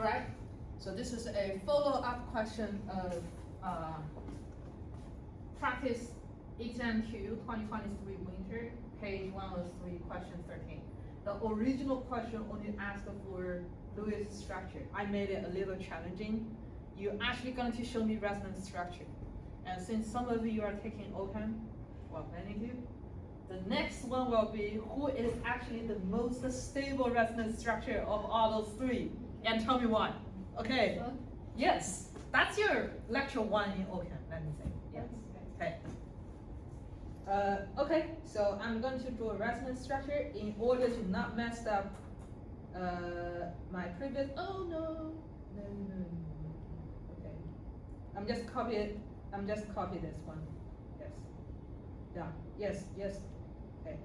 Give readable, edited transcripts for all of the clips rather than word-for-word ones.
All right, so this is a follow-up question of practice exam 2, 2023 winter, page 103, question 13. The original question only asked for Lewis structure. I made it a little challenging. You're actually going to show me resonance structure. And since some of you are taking OCHEM, well, many do, the next one will be who is actually the most stable resonance structure of all those three. And tell me why. Okay. Yes. That's your lecture 1 in OCHEM, let me say. Yes. Okay. Okay, so I'm going to draw a resonance structure in order to not mess up my previous. Oh no. Okay. I'm just copy this one. Yes. Yeah. Yes. Okay.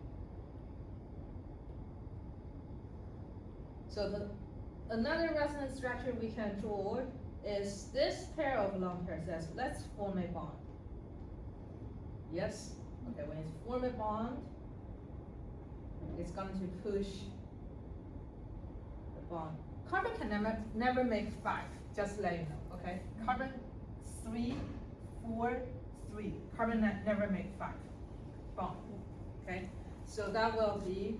So another resonance structure we can draw is this pair of lone pairs. Let's form a bond. Yes. Okay, when it's form a bond, it's going to push the bond. Carbon can never make 5, just let you know, okay? Carbon 3, 4, 3. Carbon never make 5 bond, okay? So that will be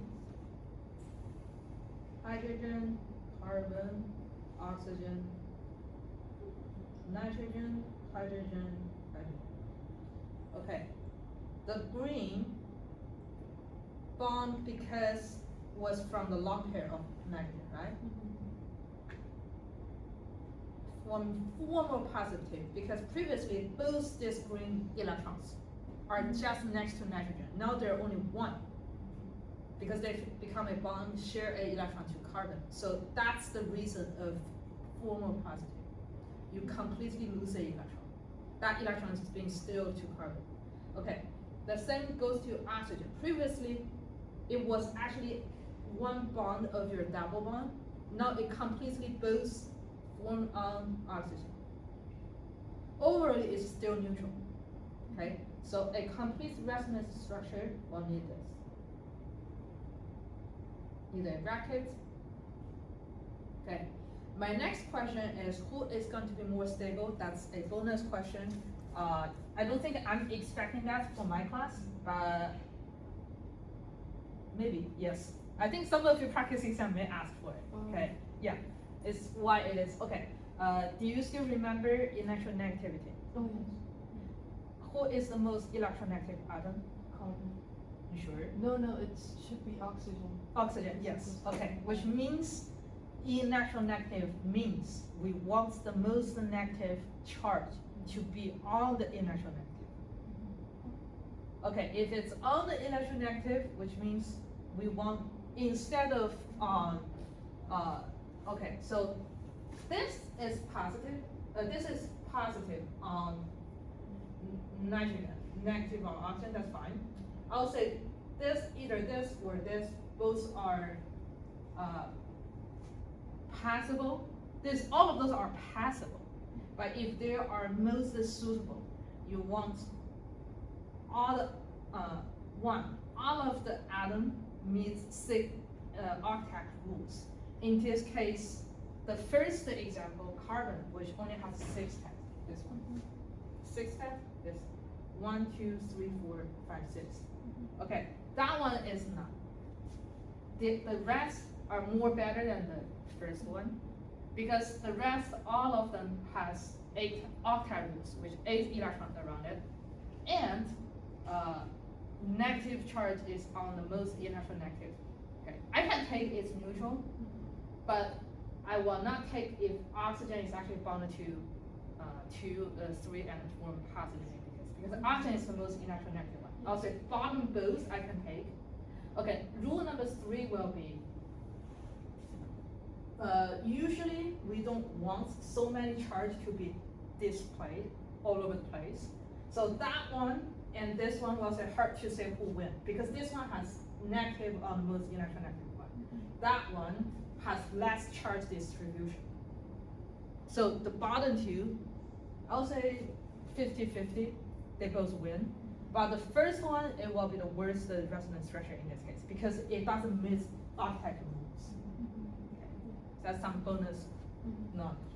hydrogen, carbon, oxygen, nitrogen, hydrogen, hydrogen. Okay. The green bond because was from the lone pair of nitrogen, right? Formal positive because previously both these green electrons are just next to nitrogen. Now they're only one because they become a bond, share an electron to carbon. So that's the reason of formal positive. You completely lose an electron. That electron is being stored to carbon. Okay. The same goes to oxygen. Previously, it was actually one bond of your double bond. Now it completely both form on oxygen. Overall, it's still neutral. Okay, so a complete resonance structure will need this. Either a bracket. Okay. My next question is who is going to be more stable? That's a bonus question. I don't think I'm expecting that for my class, but maybe, yes. I think some of your practice exam may ask for it, okay? Yeah, it's why it is, okay. Do you still remember electronegativity? Oh, yes. Who is the most electronegative atom? Carbon. You sure? No, it should be oxygen. Oxygen, yes, okay. Which means electronegative means we want the most negative charge to be on the electronegative. Okay, if it's on the electronegative, which means we want instead of okay, so this is positive. This is positive on nitrogen, negative on oxygen. That's fine. I'll say this, either this or this, both are passable. All of those are passable. But if they are most suitable, you want all of the atom meets 6 octet rules. In this case, the first example, carbon, which only has 6 tests. This one, 6 tests. This 1, 2, 3, 4, 5, 6. Okay, that one is not. The rest are more better than the first one. Because the rest, all of them has 8 octet rules, which 8 electrons around it, and negative charge is on the most electronegative. Okay, I can take its neutral, but I will not take if oxygen is actually bonded to 2, 3, and form positive because oxygen is the most electronegative one. I'll say bottom both I can take. Okay, rule number 3 will be. Usually we don't want so many charge to be displayed all over the place. So that one and this one was hard to say who win because this one has negative on the most electronegative one. That one has less charge distribution. So the bottom two, I'll say 50-50, they both win. But the first one, it will be the worst resonance structure in this case because it doesn't miss octet rules. Okay. That's some bonus knowledge.